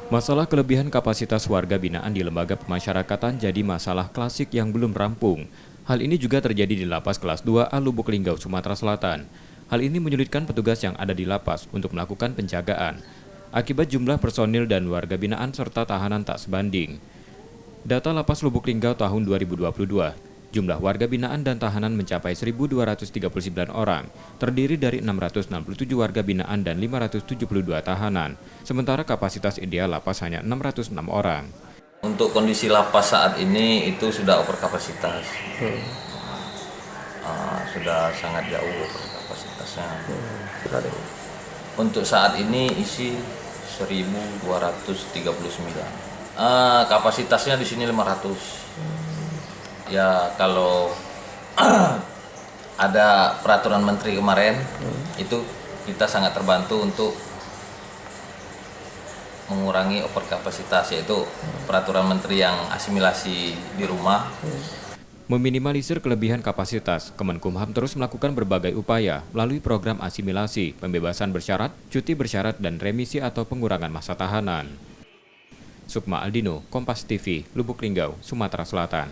Masalah kelebihan kapasitas warga binaan di lembaga pemasyarakatan jadi masalah klasik yang belum rampung. Hal ini juga terjadi di Lapas Kelas 2 A Lubuk Linggau, Sumatera Selatan. Hal ini menyulitkan petugas yang ada di lapas untuk melakukan penjagaan. Akibat jumlah personil dan warga binaan serta tahanan tak sebanding. Data Lapas Lubuk Linggau tahun 2022, jumlah warga binaan dan tahanan mencapai 1.239 orang, terdiri dari 667 warga binaan dan 572 tahanan, sementara kapasitas ideal lapas hanya 606 orang. Untuk kondisi lapas saat ini itu sudah over kapasitas, sudah sangat jauh over kapasitasnya. Untuk saat ini isi 1.239. Kapasitasnya di sini 500. Ya kalau ada peraturan menteri kemarin itu kita sangat terbantu untuk mengurangi overkapasitas, yaitu peraturan menteri yang asimilasi di rumah. Meminimalisir kelebihan kapasitas, Kemenkumham terus melakukan berbagai upaya melalui program asimilasi, pembebasan bersyarat, cuti bersyarat, dan remisi atau pengurangan masa tahanan. Sukma Aldino, Kompas TV, Lubuk Linggau, Sumatera Selatan.